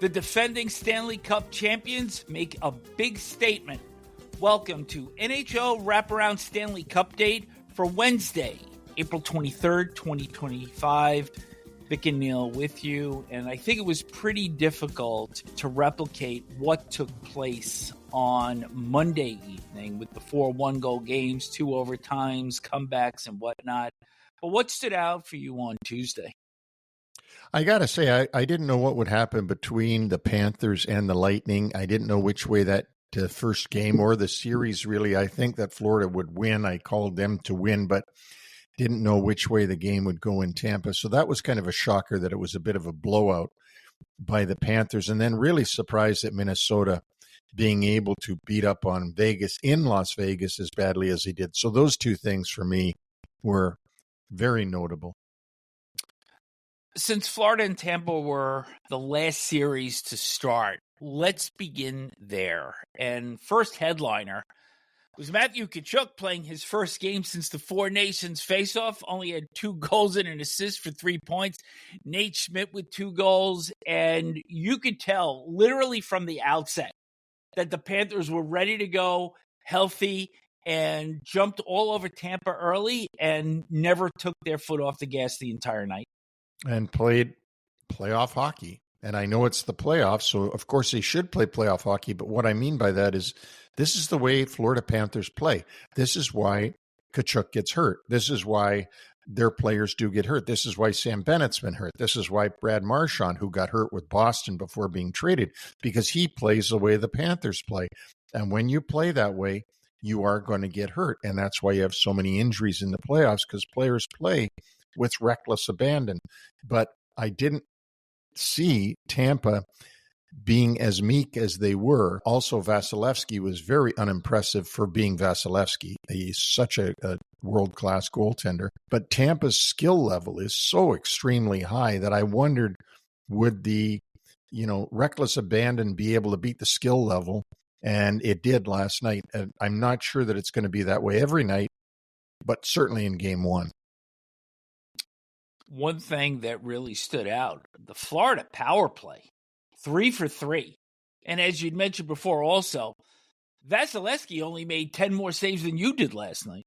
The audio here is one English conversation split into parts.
The defending Stanley Cup champions make a big statement. Welcome to NHL Wraparound Stanley Cupdate for Wednesday, April 23rd, 2025. Vic and Neil with you, and I think it was pretty difficult to replicate what took place on Monday evening with the 4 one-goal games, 2 overtimes, comebacks, and whatnot. But what stood out for you on Tuesday? I got to say, I didn't know what would happen between the Panthers and the Lightning. I didn't know which way that first game or the series, really. I think that Florida would win. I called them to win, but didn't know which way the game would go in Tampa. So that was kind of a shocker that it was a bit of a blowout by the Panthers. And then really surprised at Minnesota being able to beat up on Vegas in Las Vegas as badly as he did. So those two things for me were very notable. Since Florida and Tampa were the last series to start, let's begin there. And first headliner was Matthew Tkachuk playing his first game since the Four Nations faceoff. Only had 2 goals and an assist for 3 points. Nate Schmidt with 2 goals. And you could tell literally from the outset that the Panthers were ready to go, healthy, and jumped all over Tampa early and never took their foot off the gas the entire night. And played playoff hockey. And I know it's the playoffs, so of course they should play playoff hockey. But what I mean by that is this is the way Florida Panthers play. This is why Tkachuk gets hurt. This is why their players do get hurt. This is why Sam Bennett's been hurt. This is why Brad Marchand, who got hurt with Boston before being traded, because he plays the way the Panthers play. And when you play that way, you are going to get hurt. And that's why you have so many injuries in the playoffs, because players play with reckless abandon. But I didn't see Tampa being as meek as they were. Also, Vasilevsky was very unimpressive for being Vasilevsky. He's such a world-class goaltender. But Tampa's skill level is so extremely high that I wondered, would the reckless abandon be able to beat the skill level? And it did last night. And I'm not sure that it's going to be that way every night, but certainly in game 1. One thing that really stood out, the Florida power play, 3 for 3. And as you'd mentioned before also, Vasilevsky only made 10 more saves than you did last night.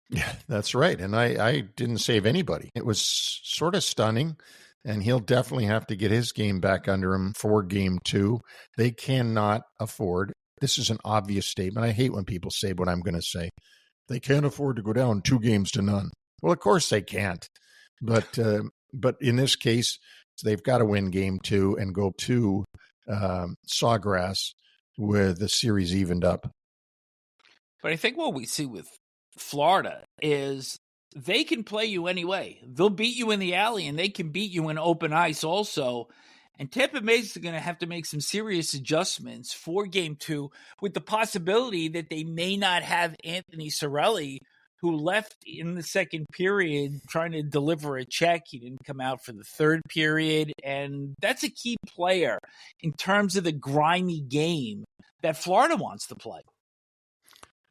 Yeah, that's right. And I didn't save anybody. It was sort of stunning, and he'll definitely have to get his game back under him for game 2. They cannot afford, this is an obvious statement. I hate when people say what I'm going to say. They can't afford to go down 2-0. Well, of course they can't. But in this case, they've got to win game 2 and go to Sawgrass with the series evened up. But I think what we see with Florida is they can play you anyway. They'll beat you in the alley, and they can beat you in open ice also. And Tampa Bay is going to have to make some serious adjustments for game 2 with the possibility that they may not have Anthony Cirelli, who left in the second period trying to deliver a check. He didn't come out for the third period. And that's a key player in terms of the grimy game that Florida wants to play.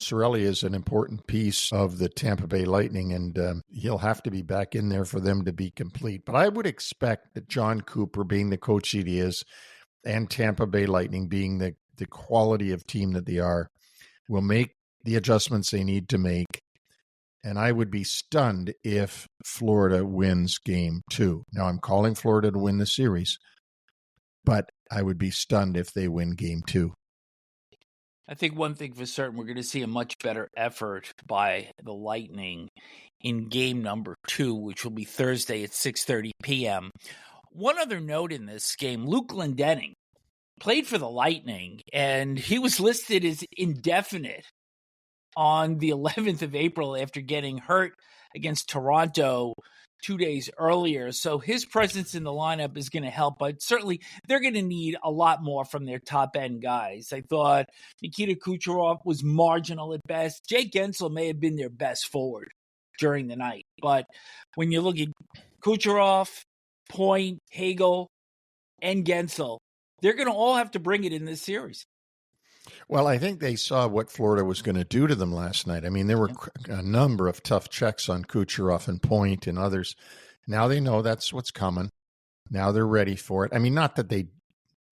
Cirelli is an important piece of the Tampa Bay Lightning, and he'll have to be back in there for them to be complete. But I would expect that John Cooper, being the coach that he is, and Tampa Bay Lightning being the quality of team that they are, will make the adjustments they need to make. And I would be stunned if Florida wins game 2. Now, I'm calling Florida to win the series, but I would be stunned if they win game 2. I think one thing for certain, we're going to see a much better effort by the Lightning in game number 2, which will be Thursday at 6:30 p.m. One other note in this game, Luke Glendening played for the Lightning, and he was listed as indefinite on the 11th of April after getting hurt against Toronto 2 days earlier. So his presence in the lineup is going to help, but certainly they're going to need a lot more from their top-end guys. I thought Nikita Kucherov was marginal at best. Jake Gensel may have been their best forward during the night. But when you look at Kucherov, Point, Hagel, and Gensel, they're going to all have to bring it in this series. Well, I think they saw what Florida was going to do to them last night. I mean, there were a number of tough checks on Kucherov and Point and others. Now they know that's what's coming. Now they're ready for it. I mean, not that they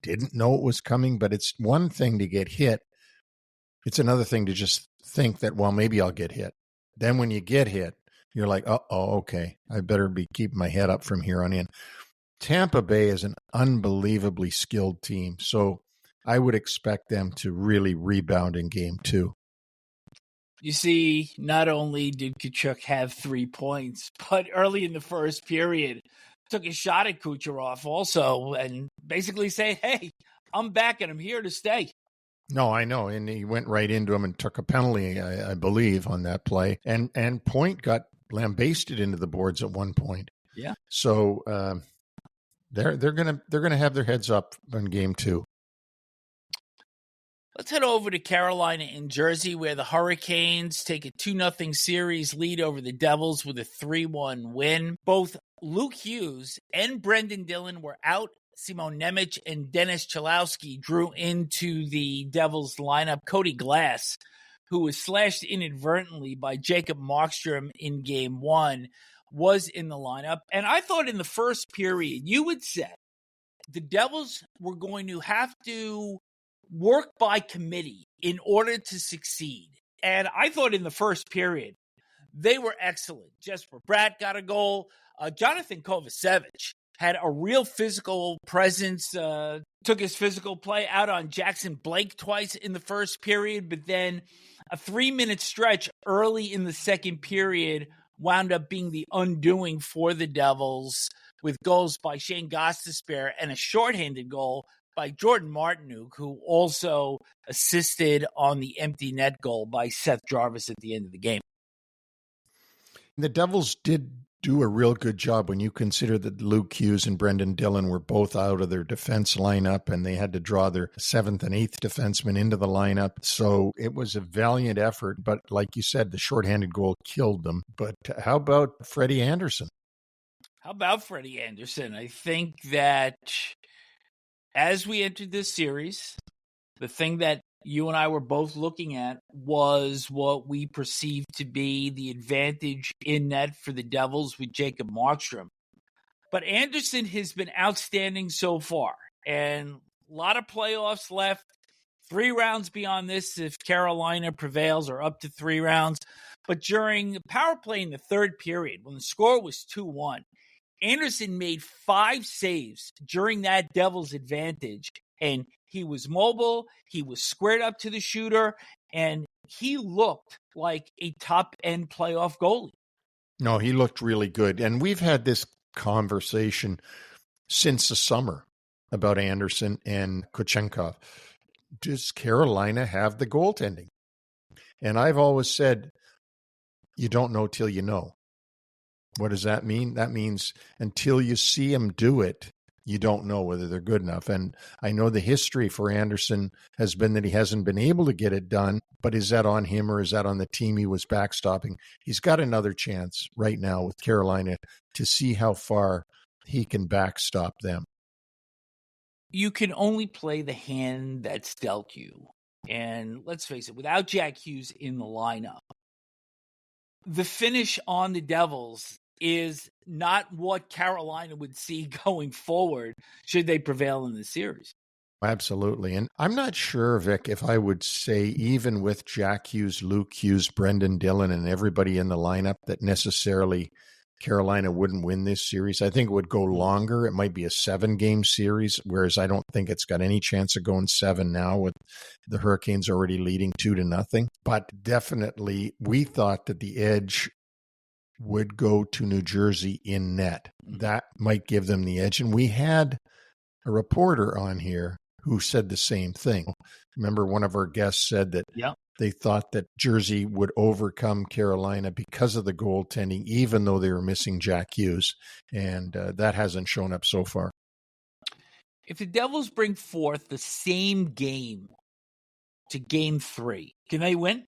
didn't know it was coming, but it's one thing to get hit. It's another thing to just think that, well, maybe I'll get hit. Then when you get hit, you're like, okay, I better be keeping my head up from here on in. Tampa Bay is an unbelievably skilled team, so I would expect them to really rebound in game 2. You see, not only did Tkachuk have 3 points, but early in the first period, took a shot at Kucherov also and basically saying, hey, I'm back and I'm here to stay. No, I know. And he went right into him and took a penalty, I believe, on that play. And Point got lambasted into the boards at one point. Yeah. So they're gonna have their heads up in game 2. Let's head over to Carolina and Jersey, where the Hurricanes take a 2-0 series lead over the Devils with a 3-1 win. Both Luke Hughes and Brendan Dillon were out. Simon Nemec and Dennis Chalowski drew into the Devils lineup. Cody Glass, who was slashed inadvertently by Jacob Markstrom in game 1, was in the lineup. And I thought in the first period, you would say the Devils were going to have to work by committee in order to succeed. And I thought in the first period, they were excellent. Jesper Bratt got a goal. Jonathan Kovacevic had a real physical presence, took his physical play out on Jackson Blake twice in the first period, but then a 3-minute stretch early in the second period wound up being the undoing for the Devils, with goals by Shane Gostisbehere and a shorthanded goal by Jordan Martinook, who also assisted on the empty net goal by Seth Jarvis at the end of the game. The Devils did do a real good job when you consider that Luke Hughes and Brendan Dillon were both out of their defense lineup and they had to draw their 7th and 8th defensemen into the lineup. So it was a valiant effort, but like you said, the shorthanded goal killed them. But how about Freddie Anderson? How about Freddie Anderson? I think that as we entered this series, the thing that you and I were both looking at was what we perceived to be the advantage in net for the Devils with Jacob Markstrom. But Anderson has been outstanding so far, and a lot of playoffs left. 3 rounds beyond this if Carolina prevails, or up to 3 rounds. But during the power play in the third period, when the score was 2-1, Anderson made 5 saves during that Devils advantage, and he was mobile, he was squared up to the shooter, and he looked like a top-end playoff goalie. No, he looked really good. And we've had this conversation since the summer about Anderson and Kochenkov. Does Carolina have the goaltending? And I've always said, you don't know till you know. What does that mean? That means until you see them do it, you don't know whether they're good enough. And I know the history for Anderson has been that he hasn't been able to get it done, but is that on him or is that on the team he was backstopping? He's got another chance right now with Carolina to see how far he can backstop them. You can only play the hand that's dealt you. And let's face it, without Jack Hughes in the lineup, the finish on the Devils is not what Carolina would see going forward should they prevail in the series. Absolutely. And I'm not sure, Vic, if I would say even with Jack Hughes, Luke Hughes, Brendan Dillon, and everybody in the lineup that necessarily Carolina wouldn't win this series. I think it would go longer. It might be a 7-game series, whereas I don't think it's got any chance of going 7 now with the Hurricanes already leading 2-0. But definitely we thought that the edge would go to New Jersey in net. That might give them the edge. And we had a reporter on here who said the same thing. Remember, one of our guests said that they thought that Jersey would overcome Carolina because of the goaltending, even though they were missing Jack Hughes. And that hasn't shown up so far. If the Devils bring forth the same game to game 3, can they win?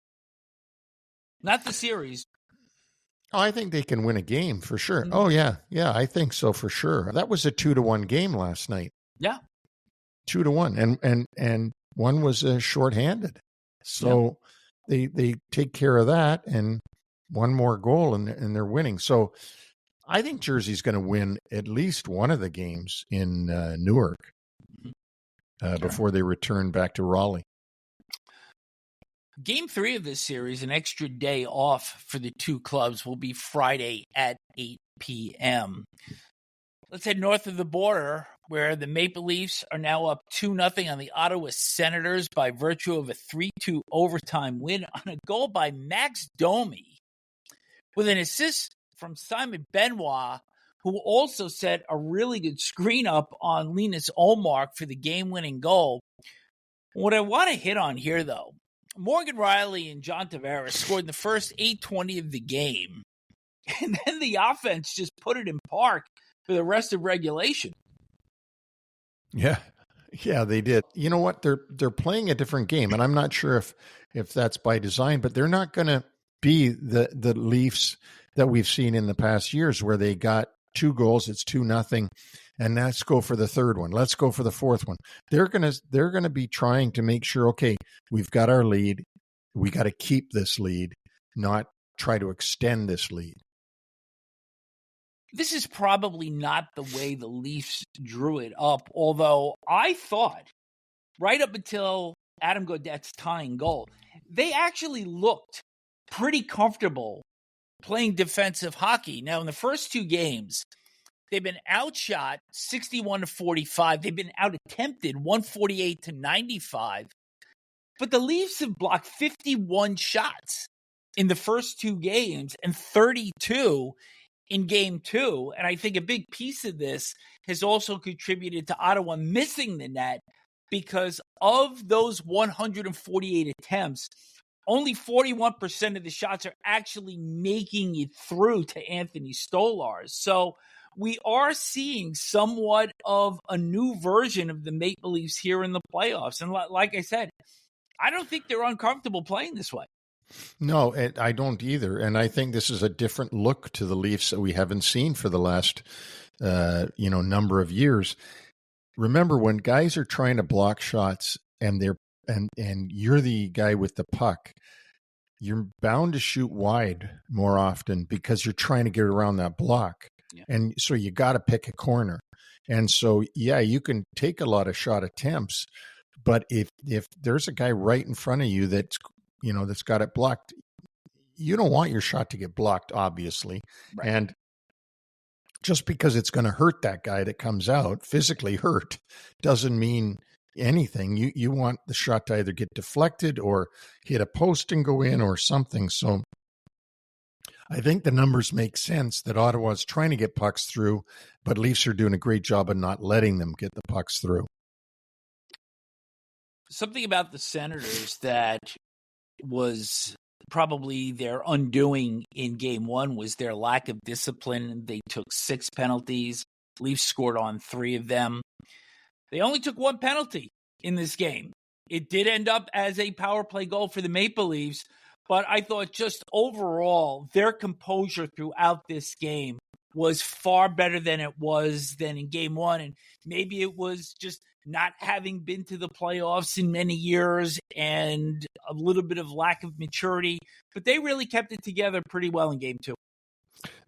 Not the series. Oh, I think they can win a game for sure. Mm-hmm. Oh, yeah. Yeah, I think so for sure. That was a 2-1 game last night. Yeah. 2-1. And one was shorthanded. So they take care of that and one more goal and they're winning. So I think Jersey's going to win at least one of the games in Newark. before they return back to Raleigh. Game 3 of this series, an extra day off for the two clubs, will be Friday at 8 p.m. Let's head north of the border, where the Maple Leafs are now up 2-0 on the Ottawa Senators by virtue of a 3-2 overtime win on a goal by Max Domi, with an assist from Simon Benoit, who also set a really good screen up on Linus Ullmark for the game-winning goal. What I want to hit on here, though, Morgan Riley and John Tavares scored in the first 8:20 of the game, and then the offense just put it in park for the rest of regulation. Yeah, they did. You know what? They're playing a different game, and I'm not sure if that's by design, but they're not going to be the Leafs that we've seen in the past years, where they got 2 goals, it's 2-0, and let's go for the third one. Let's go for the fourth one. They're gonna be trying to make sure, okay, we've got our lead. We got to keep this lead, not try to extend this lead. This is probably not the way the Leafs drew it up, although I thought right up until Adam Gaudette's tying goal, they actually looked pretty comfortable playing defensive hockey. Now, in the first 2 games, they've been outshot 61-45. They've been out-attempted 148-95. But the Leafs have blocked 51 shots in the first 2 games and 32 in game 2. And I think a big piece of this has also contributed to Ottawa missing the net, because of those 148 attempts, only 41% of the shots are actually making it through to Anthony Stolarz. So we are seeing somewhat of a new version of the Maple Leafs here in the playoffs. And like I said, I don't think they're uncomfortable playing this way. No, I don't either. And I think this is a different look to the Leafs that we haven't seen for the last, number of years. Remember, when guys are trying to block shots and you're the guy with the puck, you're bound to shoot wide more often because you're trying to get around that block. Yeah. And so you got to pick a corner. And so, yeah, you can take a lot of shot attempts, but if there's a guy right in front of you that's got it blocked, you don't want your shot to get blocked, obviously. Right. And just because it's going to hurt that guy that comes out, physically hurt, doesn't mean anything. You want the shot to either get deflected or hit a post and go in or something. So I think the numbers make sense that Ottawa's trying to get pucks through, but Leafs are doing a great job of not letting them get the pucks through. Something about the Senators that was probably their undoing in game 1 was their lack of discipline. They took 6 penalties. Leafs scored on 3 of them. They only took 1 penalty in this game. It did end up as a power play goal for the Maple Leafs, but I thought just overall, their composure throughout this game was far better than it was than in game 1. And maybe it was just not having been to the playoffs in many years and a little bit of lack of maturity, but they really kept it together pretty well in game 2.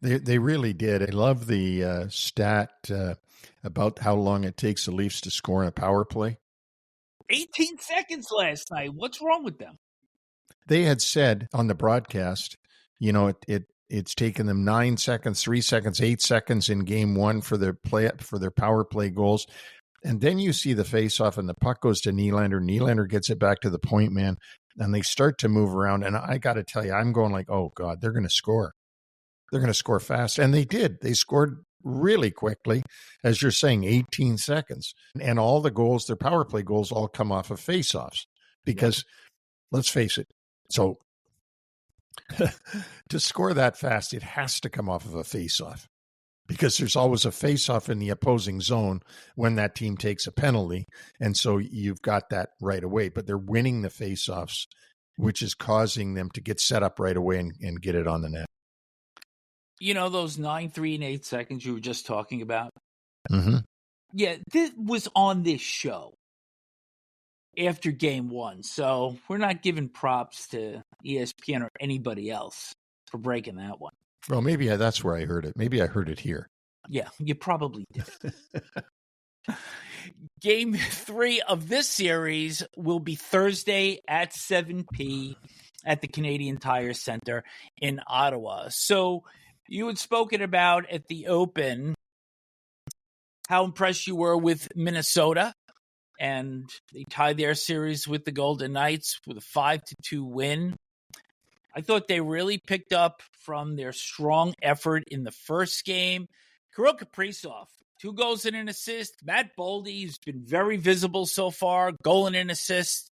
They really did. I love the stat about how long it takes the Leafs to score in a power play. 18 seconds last night. What's wrong with them? They had said on the broadcast, it's taken them 9 seconds, 3 seconds, 8 seconds in game 1 for their power play goals. And then you see the face-off and the puck goes to Nylander. Nylander gets it back to the point man, and they start to move around. And I got to tell you, I'm going like, oh, God, they're going to score. They're going to score fast. And they did. They scored really quickly, as you're saying, 18 seconds. And all the goals, their power play goals, all come off of face-offs. Because, let's face it, so to score that fast, it has to come off of a face-off. Because there's always a face-off in the opposing zone when that team takes a penalty. And so you've got that right away. But they're winning the face-offs, which is causing them to get set up right away and get it on the net. You know, those 9, 3, and 8 seconds you were just talking about? Mm-hmm. Yeah, this was on this show after game 1. So we're not giving props to ESPN or anybody else for breaking that one. Well, maybe that's where I heard it. Maybe I heard it here. Yeah, you probably did. Game 3 of this series will be Thursday at 7 p. at the Canadian Tire Center in Ottawa. So you had spoken about at the Open how impressed you were with Minnesota, and they tied their series with the Golden Knights with a 5-2 win. I thought they really picked up from their strong effort in the first game. Kirill Kaprizov, 2 goals and an assist. Matt Boldy, who's been very visible so far, goal and an assist.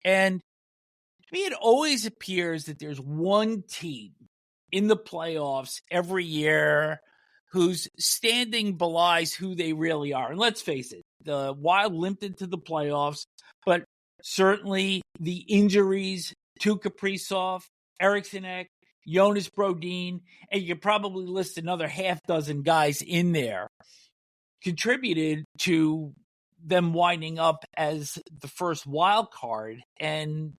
And to me, it always appears that there's one team in the playoffs every year whose standing belies who they really are. And let's face it, the Wild limped into the playoffs, but certainly the injuries to Kaprizov, Eriksson, Jonas Brodin, and you could probably list another half dozen guys in there, contributed to them winding up as the first wild card. And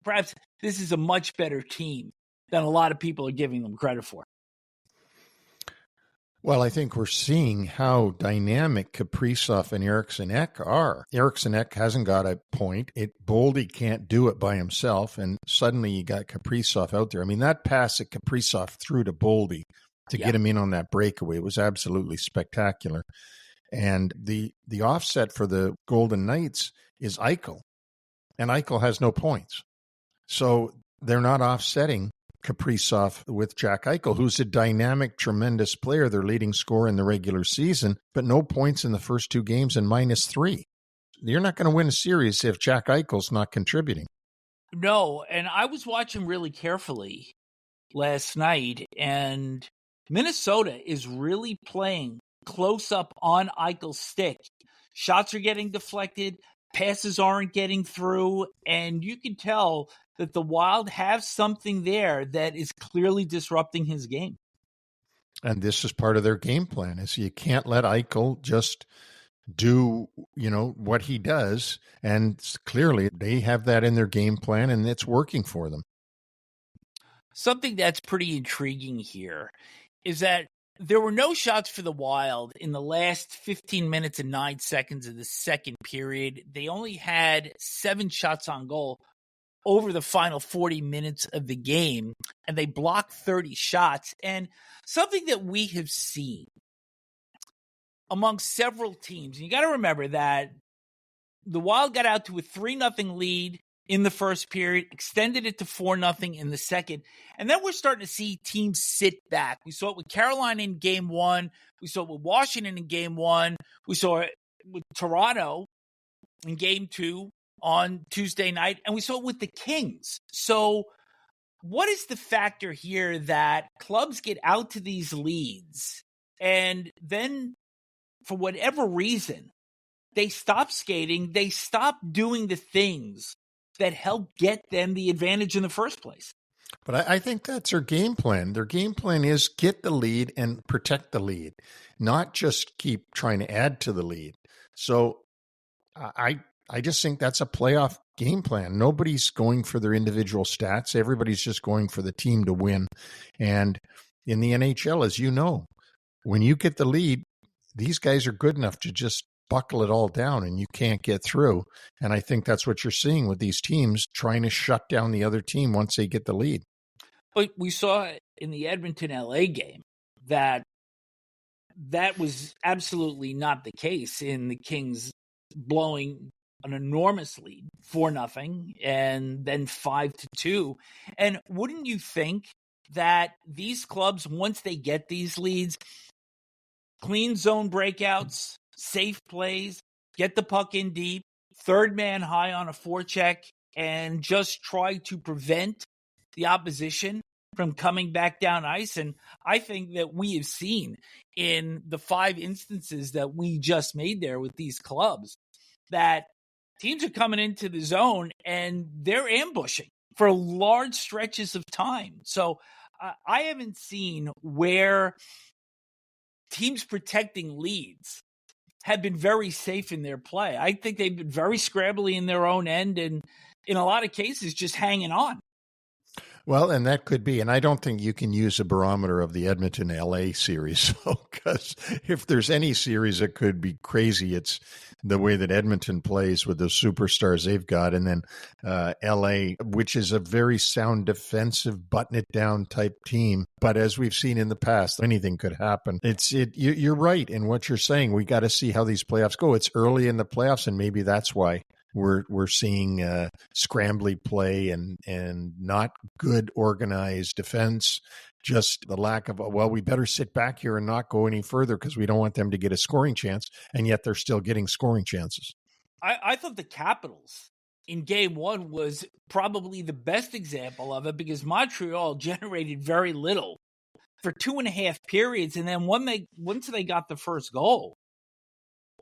perhaps this is a much better team than a lot of people are giving them credit for. Well, I think we're seeing how dynamic Kaprizov and Eriksson are. Eriksson hasn't got a point. Boldy can't do it by himself, and suddenly you got Kaprizov out there. I mean, that pass that Kaprizov threw to Boldy to get him in on that breakaway was absolutely spectacular. And the offset for the Golden Knights is Eichel, and Eichel has no points. So they're not offsetting Kaprizov with Jack Eichel, who's a dynamic, tremendous player, their leading scorer in the regular season, but no points in the first 2 games and -3. You're not going to win a series if Jack Eichel's not contributing. No, and I was watching really carefully last night, and Minnesota is really playing close up on Eichel's stick. Shots are getting deflected, passes aren't getting through, and you can tell that the Wild have something there that is clearly disrupting his game. And this is part of their game plan, is you can't let Eichel just do, what he does. And clearly they have that in their game plan, and it's working for them. Something that's pretty intriguing here is that there were no shots for the Wild in the last 15 minutes and 9 seconds of the second period. They only had 7 shots on goal over the final 40 minutes of the game, and they blocked 30 shots. And something that we have seen among several teams, and you got to remember that the Wild got out to a 3-0 lead in the first period, extended it to 4-0 in the second, and then we're starting to see teams sit back. We saw it with Carolina in Game 1. We saw it with Washington in Game 1. We saw it with Toronto in Game 2 on Tuesday night, and we saw it with the Kings. So what is the factor here that clubs get out to these leads and then, for whatever reason, they stop skating, they stop doing the things that help get them the advantage in the first place? But I think that's their game plan. Their game plan is get the lead and protect the lead, not just keep trying to add to the lead. So I just think that's a playoff game plan. Nobody's going for their individual stats. Everybody's just going for the team to win. And in the NHL, as you know, when you get the lead, these guys are good enough to just buckle it all down and you can't get through. And I think that's what you're seeing with these teams trying to shut down the other team once they get the lead. But we saw in the Edmonton-LA game that was absolutely not the case in the Kings blowing an enormous lead, 4-0, and then 5-2. And wouldn't you think that these clubs, once they get these leads, clean zone breakouts, safe plays, get the puck in deep, third man high on a forecheck, and just try to prevent the opposition from coming back down ice? And I think that we have seen in the 5 instances that we just made there with these clubs that teams are coming into the zone and they're ambushing for large stretches of time. So I haven't seen where teams protecting leads have been very safe in their play. I think they've been very scrabbly in their own end and in a lot of cases just hanging on. Well, and that could be. And I don't think you can use a barometer of the Edmonton LA series. Because if there's any series that could be crazy, it's the way that Edmonton plays with those superstars they've got. And then LA, which is a very sound defensive, button it down type team. But as we've seen in the past, anything could happen. You're right in what you're saying. We got to see how these playoffs go. It's early in the playoffs, and maybe that's why we're seeing scrambly play and not good organized defense. Just the lack of, well, we better sit back here and not go any further because we don't want them to get a scoring chance, and yet they're still getting scoring chances. I thought the Capitals in game one was probably the best example of it, because Montreal generated very little for 2.5 periods, and then once they got the first goal,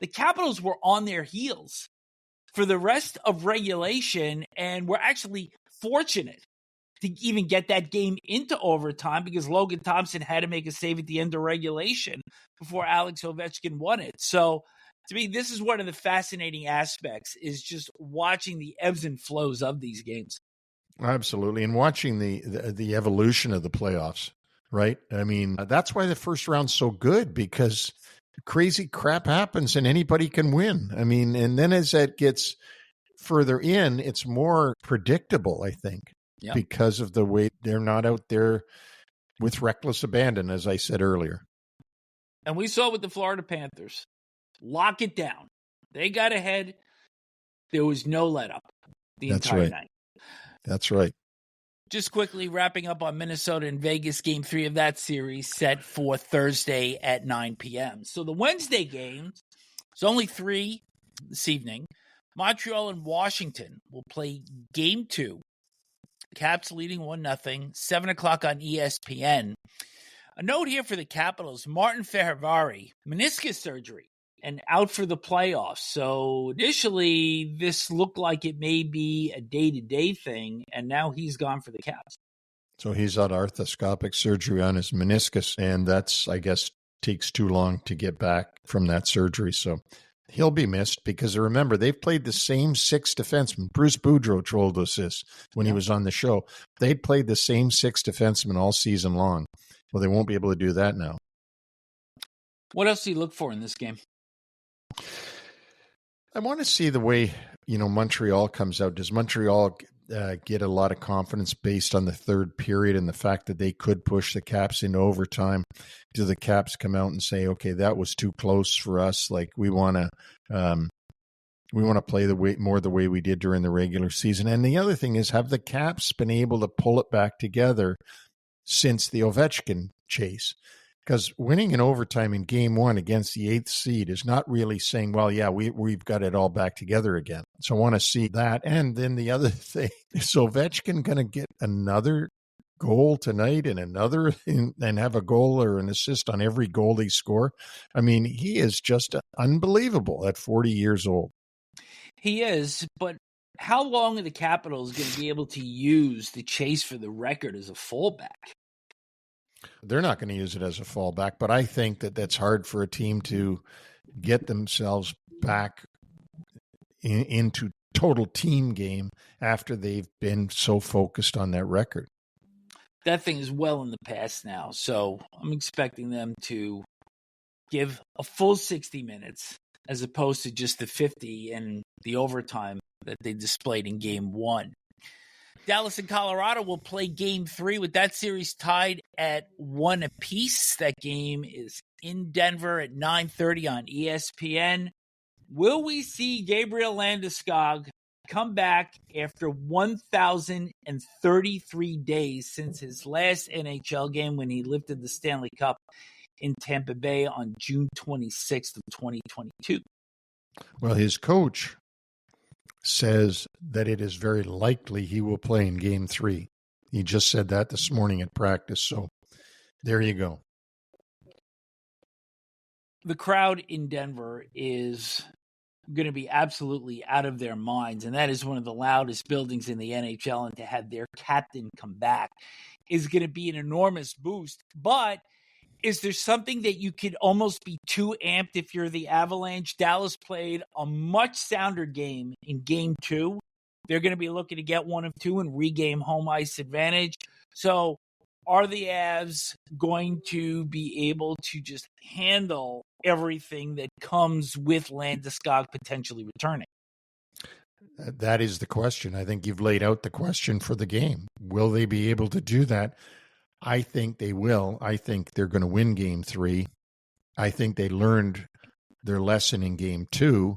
the Capitals were on their heels for the rest of regulation, and were actually fortunate to even get that game into overtime, because Logan Thompson had to make a save at the end of regulation before Alex Ovechkin won it. So to me, this is one of the fascinating aspects, is just watching the ebbs and flows of these games. Absolutely. And watching the evolution of the playoffs, right? I mean, that's why the first round's so good, because crazy crap happens and anybody can win. I mean, and then as that gets further in, it's more predictable, I think, because of the way they're not out there with reckless abandon, as I said earlier. And we saw with the Florida Panthers, lock it down. They got ahead. There was no let up the entire night. That's right. Just quickly wrapping up on Minnesota and Vegas, game 3 of that series set for Thursday at 9 p.m. So the Wednesday games, it's only 3 this evening. Montreal and Washington will play game 2. Caps leading 1-0, 7 o'clock on ESPN. A note here for the Capitals, Martin Fehervary, meniscus surgery, and out for the playoffs. So initially, this looked like it may be a day-to-day thing, and now he's gone for the Caps. So he's had arthroscopic surgery on his meniscus, and that's, I guess, takes too long to get back from that surgery. So he'll be missed, because remember, they've played the same 6 defensemen. Bruce Boudreau told us this when he was on the show. They played the same 6 defensemen all season long. Well, they won't be able to do that now. What else do you look for in this game? I want to see the way, Montreal comes out. Does Montreal get a lot of confidence based on the third period and the fact that they could push the Caps into overtime? Do the Caps come out and say, okay, that was too close for us? Like, we want to play the way we did during the regular season. And the other thing is, have the Caps been able to pull it back together since the Ovechkin chase? Because winning in overtime in game 1 against the 8th seed is not really saying, well, yeah, we've got it all back together again. So I want to see that. And then the other thing, is Ovechkin going to get another goal tonight and have a goal or an assist on every goal they score? I mean, he is just unbelievable at 40 years old. He is, but how long are the Capitals going to be able to use the chase for the record as a fallback? They're not going to use it as a fallback, but I think that that's hard for a team to get themselves back into total team game after they've been so focused on that record. That thing is well in the past now, so I'm expecting them to give a full 60 minutes as opposed to just the 50 and the overtime that they displayed in game 1. Dallas and Colorado will play game 3 with that series tied at 1 apiece. That game is in Denver at 9:30 on ESPN. Will we see Gabriel Landeskog come back after 1,033 days since his last NHL game when he lifted the Stanley Cup in Tampa Bay on June 26th of 2022? Well, his coach says that it is very likely he will play in game 3. He just said that this morning at practice. So there you go. The crowd in Denver is going to be absolutely out of their minds, and that is one of the loudest buildings in the NHL, and to have their captain come back is going to be an enormous boost. But is there something that you could almost be too amped if you're the Avalanche? Dallas played a much sounder game in game 2 They're going to be looking to get one of two and regain home ice advantage. So are the Avs going to be able to just handle everything that comes with Landeskog potentially returning? That is the question. I think you've laid out the question for the game. Will they be able to do that? I think they will. I think they're going to win game 3. I think they learned their lesson in game 2.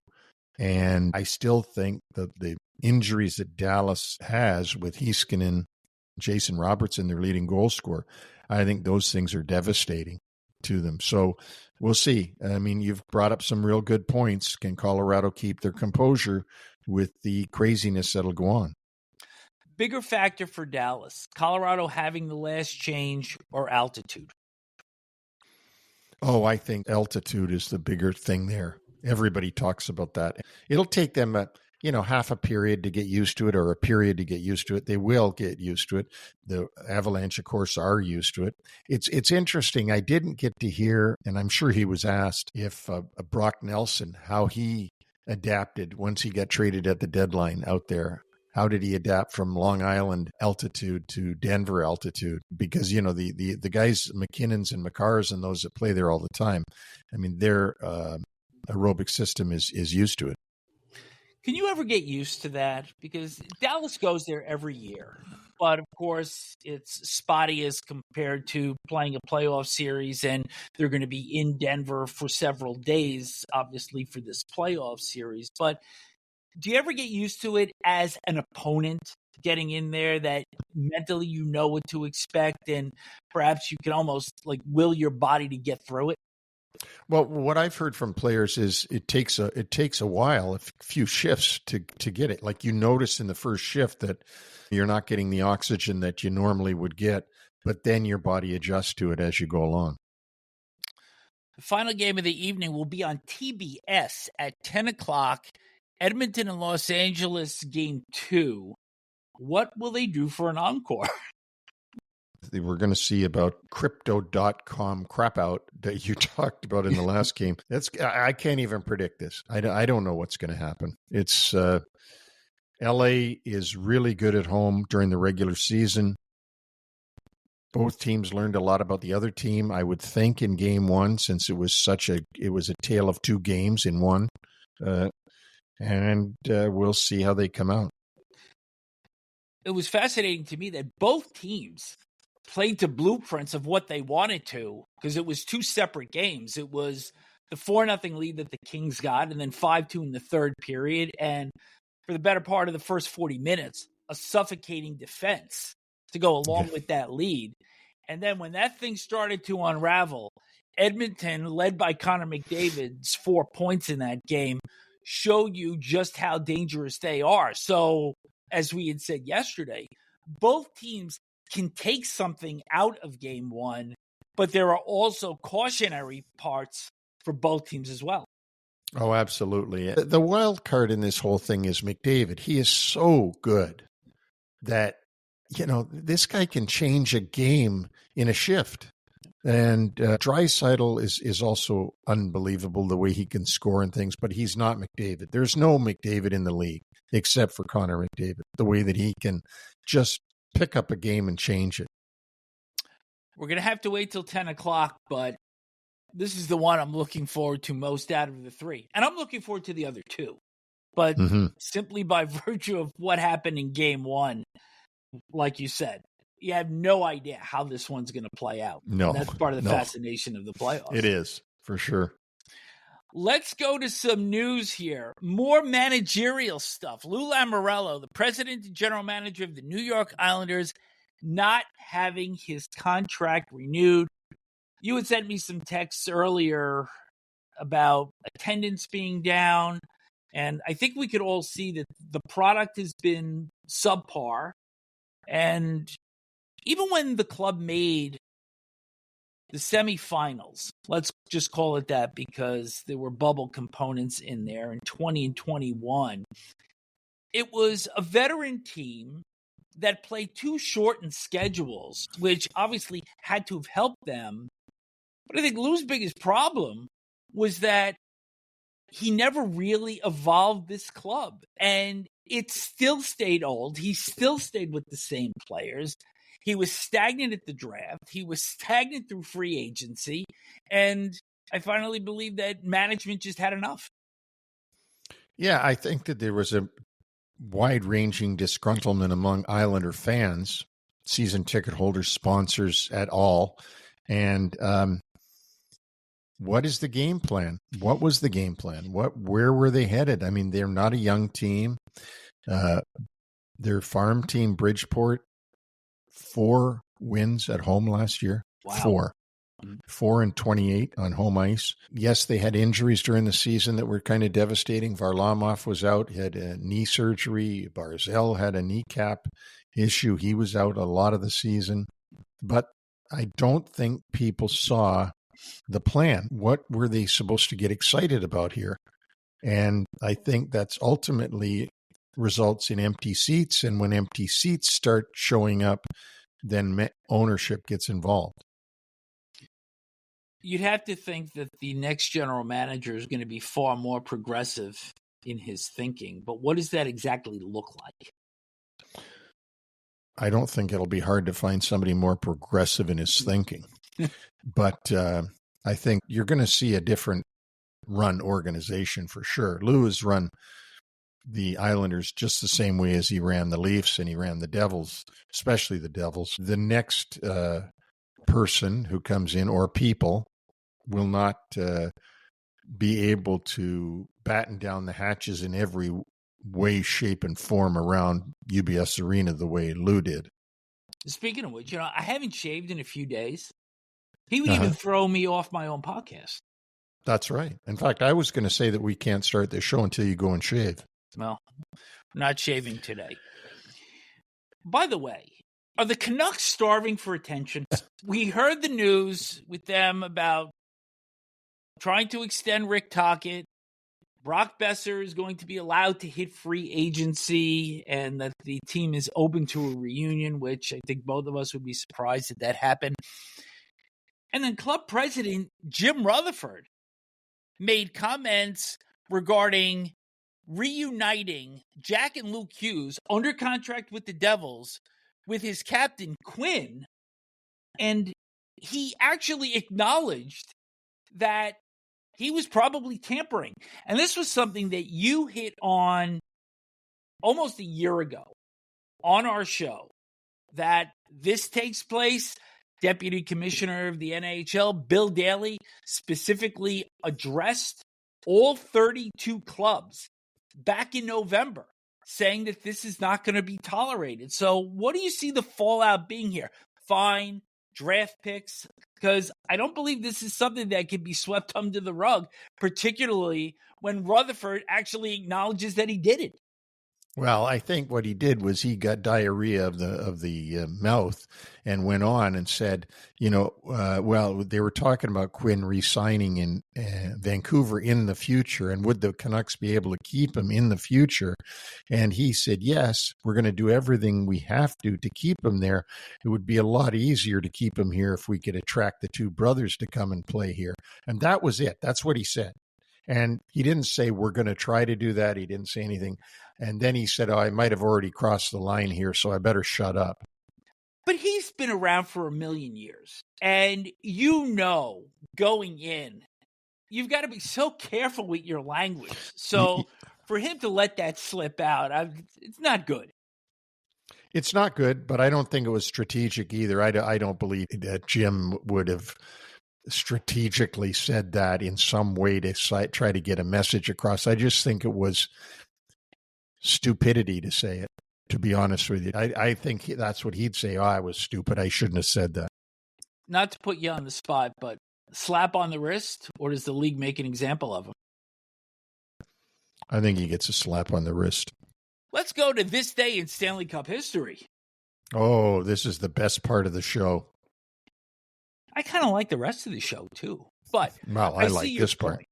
And I still think that the injuries that Dallas has with Heiskanen, Jason Robertson, their leading goal scorer, I think those things are devastating to them. So we'll see. I mean, you've brought up some real good points. Can Colorado keep their composure with the craziness that'll go on? Bigger factor for Dallas, Colorado having the last change or altitude? Oh, I think altitude is the bigger thing there. Everybody talks about that. It'll take them half a period to get used to it, or a period to get used to it. They will get used to it. The Avalanche, of course, are used to it. It's interesting. I didn't get to hear, and I'm sure he was asked, if Brock Nelson, how he adapted once he got traded at the deadline out there. How did he adapt from Long Island altitude to Denver altitude? Because, the guys, McKinnons and Makars and those that play there all the time, I mean, their aerobic system is used to it. Can you ever get used to that? Because Dallas goes there every year. But, of course, it's spotty as compared to playing a playoff series, and they're going to be in Denver for several days, obviously, for this playoff series. But do you ever get used to it as an opponent getting in there, that mentally you know what to expect, and perhaps you can almost will your body to get through it? Well, what I've heard from players is it takes a while, a few shifts to get it. Like, you notice in the first shift that you're not getting the oxygen that you normally would get, but then your body adjusts to it as you go along. The final game of the evening will be on TBS at 10 o'clock. Edmonton and Los Angeles, game 2. What will they do for an encore? We're going to see about crypto.com crap out that you talked about in the last game. I can't even predict this. I don't know what's going to happen. It's LA is really good at home during the regular season. Both teams learned a lot about the other team, I would think, in game 1, since it was a tale of 2 games in one. And we'll see how they come out. It was fascinating to me that both teams played to blueprints of what they wanted to, because it was 2 separate games. It was the 4-0 lead that the Kings got, and then 5-2 in the third period. And for the better part of the first 40 minutes, a suffocating defense to go along with that lead. And then when that thing started to unravel, Edmonton, led by Connor McDavid's 4 points in that game, showed you just how dangerous they are. So, as we had said yesterday, both teams can take something out of game 1, but there are also cautionary parts for both teams as well. Oh, absolutely. The wild card in this whole thing is McDavid. He is so good that, this guy can change a game in a shift. And Draisaitl is also unbelievable, the way he can score and things, but he's not McDavid. There's no McDavid in the league except for Connor McDavid, the way that he can just pick up a game and change it. We're going to have to wait till 10 o'clock, but this is the one I'm looking forward to most out of the 3. And I'm looking forward to the other 2. But simply by virtue of what happened in game 1, like you said, you have no idea how this one's going to play out. No. And that's part of the fascination of the playoffs. It is, for sure. Let's go to some news here. More managerial stuff. Lou Lamoriello, the president and general manager of the New York Islanders, not having his contract renewed. You had sent me some texts earlier about attendance being down, and I think we could all see that the product has been subpar. And even when the club made the semifinals, let's just call it that because there were bubble components in there in 20 and 21, it was a veteran team that played 2 shortened schedules, which obviously had to have helped them. But I think Lou's biggest problem was that he never really evolved this club. And it still stayed old. He still stayed with the same players. He was stagnant at the draft. He was stagnant through free agency. And I finally believe that management just had enough. Yeah, I think that there was a wide-ranging disgruntlement among Islander fans, season ticket holders, sponsors at all. And what is the game plan? What was the game plan? Where were they headed? I mean, they're not a young team. Their farm team, Bridgeport, 4 wins at home last year. Wow. 4-28 on home ice. Yes, they had injuries during the season that were kind of devastating. Varlamov was out, had a knee surgery. Barzal had a kneecap issue. He was out a lot of the season. But I don't think people saw the plan. What were they supposed to get excited about here? And I think that's ultimately results in empty seats. And when empty seats start showing up, then ownership gets involved. You'd have to think that the next general manager is going to be far more progressive in his thinking. But what does that exactly look like? I don't think it'll be hard to find somebody more progressive in his thinking. But I think you're going to see a different run organization for sure. Lou has run the Islanders just the same way as he ran the Leafs and he ran the Devils, especially the Devils. The next person who comes in, or people, will not be able to batten down the hatches in every way, shape, and form around UBS Arena the way Lou did. Speaking of which, I haven't shaved in a few days. He would even throw me off my own podcast. That's right. In fact, I was going to say that we can't start the show until you go and shave. Well, I'm not shaving today. By the way, are the Canucks starving for attention? We heard the news with them about trying to extend Rick Tocchet. Brock Besser is going to be allowed to hit free agency, and that the team is open to a reunion, which I think both of us would be surprised if that happened. And then club president Jim Rutherford made comments regarding reuniting Jack and Luke Hughes under contract with the Devils with his captain Quinn. And he actually acknowledged that he was probably tampering. And this was something that you hit on almost a year ago on our show, that this takes place. Deputy Commissioner of the NHL, Bill Daley, specifically addressed all 32 clubs back in November, saying that this is not going to be tolerated. So what do you see the fallout being here? Fine, draft picks, because I don't believe this is something that can be swept under the rug, particularly when Rutherford actually acknowledges that he did it. Well, I think what he did was he got diarrhea of the mouth and went on and said, well, they were talking about Quinn re-signing in Vancouver in the future, and would the Canucks be able to keep him in the future? And he said, yes, we're going to do everything we have to keep him there. It would be a lot easier to keep him here if we could attract the two brothers to come and play here. And that was it. That's what he said. And he didn't say, we're going to try to do that. He didn't say anything. And then he said, I might have already crossed the line here, so I better shut up. But he's been around for a million years. And going in, you've got to be so careful with your language. So for him to let that slip out, it's not good. It's not good, but I don't think it was strategic either. I don't believe that Jim would have strategically said that in some way to try to get a message across. I just think it was stupidity to say it, to be honest with you. I think that's what he'd say. I was stupid. I shouldn't have said that. Not to put you on the spot, but slap on the wrist, or does the league make an example of him? I think he gets a slap on the wrist. Let's go to this day in Stanley Cup history. Oh, this is the best part of the show. I kind of like the rest of the show, too. But well, I like this part.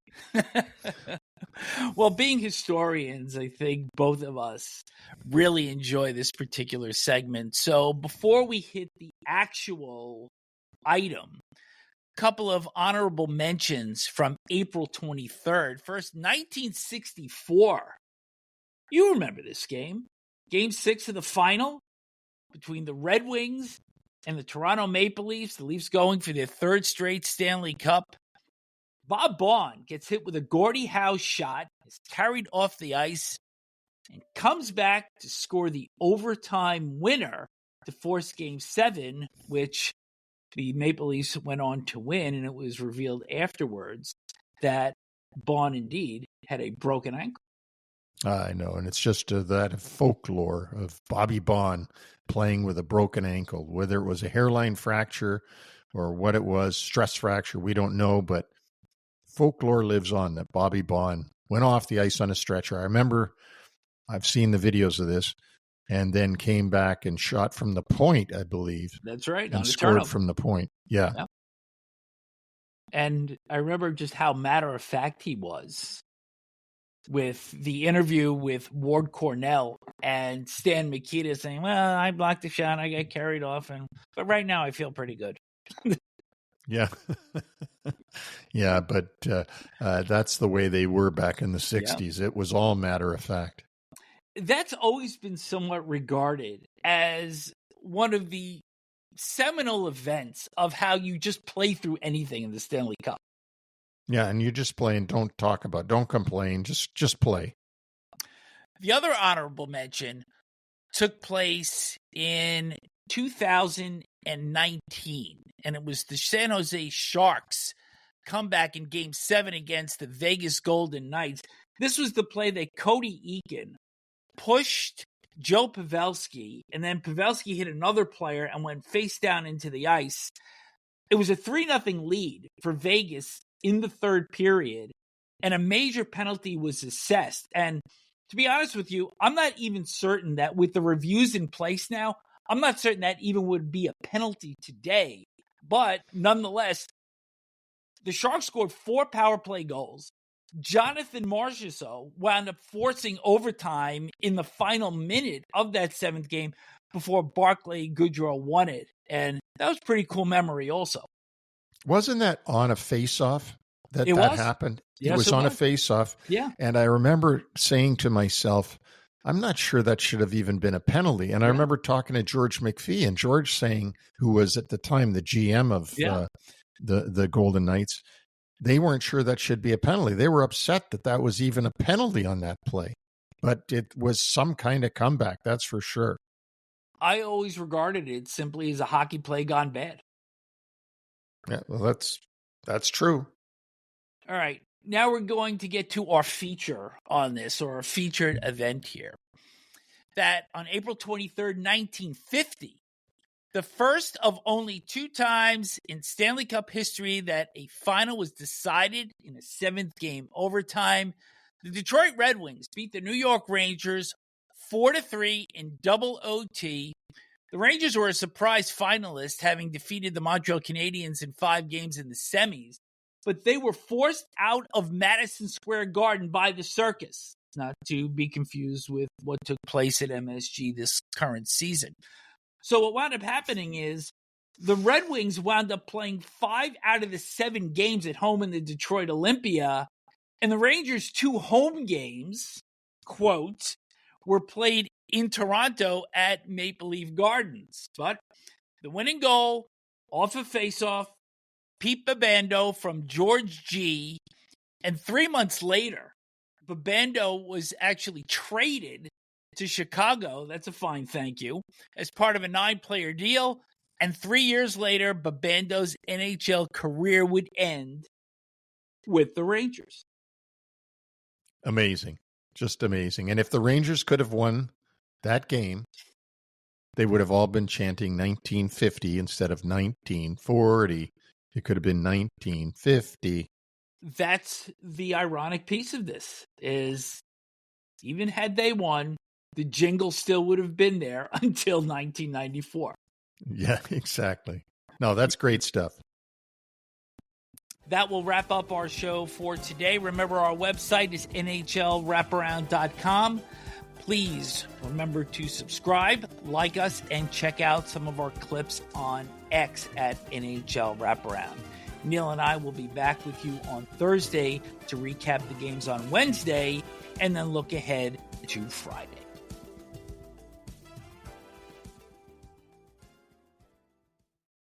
Well, being historians, I think both of us really enjoy this particular segment. So before we hit the actual item, couple of honorable mentions from April 23rd. First, 1964. You remember this game. Game 6 of the final between the Red Wings and the Toronto Maple Leafs. The Leafs going for their third straight Stanley Cup. Bob Baughan gets hit with a Gordie Howe shot, is carried off the ice, and comes back to score the overtime winner to force Game 7, which the Maple Leafs went on to win, and it was revealed afterwards that Baughan indeed had a broken ankle. I know, and it's just that folklore of Bobby Baughan playing with a broken ankle, whether it was a hairline fracture or what it was, stress fracture, we don't know, but folklore lives on that Bobby Baughan went off the ice on a stretcher. I remember I've seen the videos of this, and then came back and shot from the point, I believe. That's right. And scored from the point. Yeah. Yep. And I remember just how matter-of-fact he was with the interview with Ward Cornell and Stan Mikita saying, well, I blocked the shot, I got carried off, but right now I feel pretty good. Yeah. Yeah, but that's the way they were back in the 60s. Yeah. It was all matter-of-fact. That's always been somewhat regarded as one of the seminal events of how you just play through anything in the Stanley Cup. Yeah, and you just play and don't talk about, don't complain, just play. The other honorable mention took place in 2019, and it was the San Jose Sharks comeback in Game 7 against the Vegas Golden Knights. This was the play that Cody Eakin pushed Joe Pavelski, and then Pavelski hit another player and went face down into the ice. It was a 3-0 lead for Vegas in the third period, and a major penalty was assessed. And to be honest with you, I'm not even certain that with the reviews in place now, I'm not certain that even would be a penalty today. But nonetheless, the Sharks scored 4 power play goals. Jonathan Marchessault wound up forcing overtime in the final minute of that 7th game before Barclay Goodrow won it. And that was a pretty cool memory also. Wasn't that on a face-off that happened? Yes, it was on a face-off. Yeah. And I remember saying to myself, I'm not sure that should have even been a penalty. And I remember talking to George McPhee, and George saying, who was at the time the GM of the Golden Knights, they weren't sure that should be a penalty. They were upset that was even a penalty on that play. But it was some kind of comeback, that's for sure. I always regarded it simply as a hockey play gone bad. Yeah, well, that's true. All right. Now we're going to get to our feature on this, or a featured event here. That on April 23rd, 1950, the first of only 2 times in Stanley Cup history that a final was decided in a 7th game overtime, the Detroit Red Wings beat the New York Rangers 4-3 in double OT. The Rangers were a surprise finalist, having defeated the Montreal Canadiens in 5 games in the semis, but they were forced out of Madison Square Garden by the circus, not to be confused with what took place at MSG this current season. So what wound up happening is the Red Wings wound up playing 5 out of the 7 games at home in the Detroit Olympia, and the Rangers' 2 home games, quote, were played in Toronto at Maple Leaf Gardens. But the winning goal off a faceoff, Pete Babando from George G. And 3 months later, Babando was actually traded to Chicago. That's a fine thank you. As part of a 9-player deal. And 3 years later, Babando's NHL career would end with the Rangers. Amazing. Just amazing. And if the Rangers could have won that game, they would have all been chanting 1950 instead of 1940. It could have been 1950. That's the ironic piece of this, is even had they won, the jingle still would have been there until 1994. Yeah, exactly. No, that's great stuff. That will wrap up our show for today. Remember, our website is nhlwraparound.com. Please remember to subscribe, like us, and check out some of our clips on X at NHL Wraparound. Neil and I will be back with you on Thursday to recap the games on Wednesday and then look ahead to Friday.